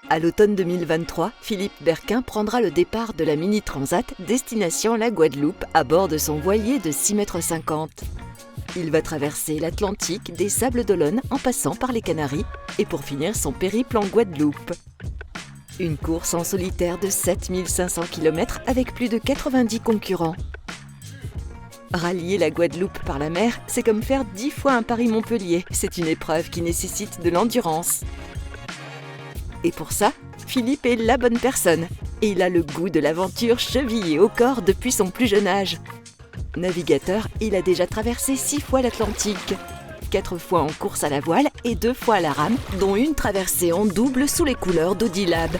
À l'automne 2023, Philippe Berquin prendra le départ de la Mini Transat destination la Guadeloupe à bord de son voilier de 6,50 m. Il va traverser l'Atlantique des Sables d'Olonne en passant par les Canaries et pour finir son périple en Guadeloupe. Une course en solitaire de 7500 km avec plus de 90 concurrents. Rallier la Guadeloupe par la mer, c'est comme faire 10 fois un Paris-Montpellier. C'est une épreuve qui nécessite de l'endurance. Et pour ça, Philippe est la bonne personne. Et il a le goût de l'aventure chevillé au corps depuis son plus jeune âge. Navigateur, il a déjà traversé 6 fois l'Atlantique. 4 fois en course à la voile et 2 fois à la rame, dont une traversée en double sous les couleurs d'Audilab.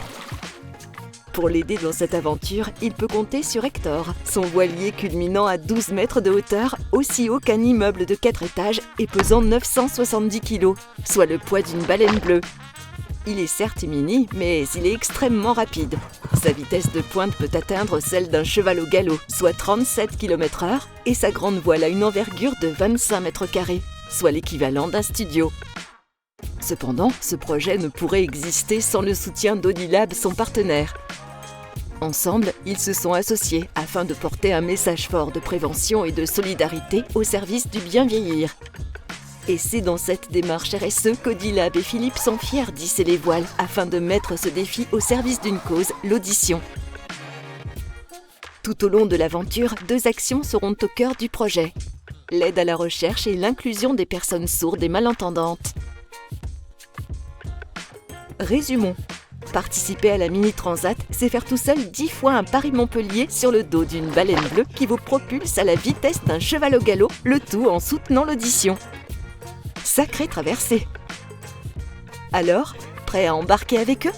Pour l'aider dans cette aventure, il peut compter sur Hector, son voilier culminant à 12 mètres de hauteur, aussi haut qu'un immeuble de 4 étages et pesant 970 kg, soit le poids d'une baleine bleue. Il est certes mini, mais il est extrêmement rapide. Sa vitesse de pointe peut atteindre celle d'un cheval au galop, soit 37 km/h, et sa grande voile a une envergure de 25 mètres carrés, soit l'équivalent d'un studio. Cependant, ce projet ne pourrait exister sans le soutien d'Audilab, son partenaire. Ensemble, ils se sont associés afin de porter un message fort de prévention et de solidarité au service du bien vieillir. Et c'est dans cette démarche RSE qu'Audilab et Philippe sont fiers d'hisser les voiles afin de mettre ce défi au service d'une cause, l'audition. Tout au long de l'aventure, 2 actions seront au cœur du projet. L'aide à la recherche et l'inclusion des personnes sourdes et malentendantes. Résumons. Participer à la Mini Transat, c'est faire tout seul 10 fois un Paris-Montpellier sur le dos d'une baleine bleue qui vous propulse à la vitesse d'un cheval au galop, le tout en soutenant l'audition. Sacrée traversée! Alors, prêt à embarquer avec eux ?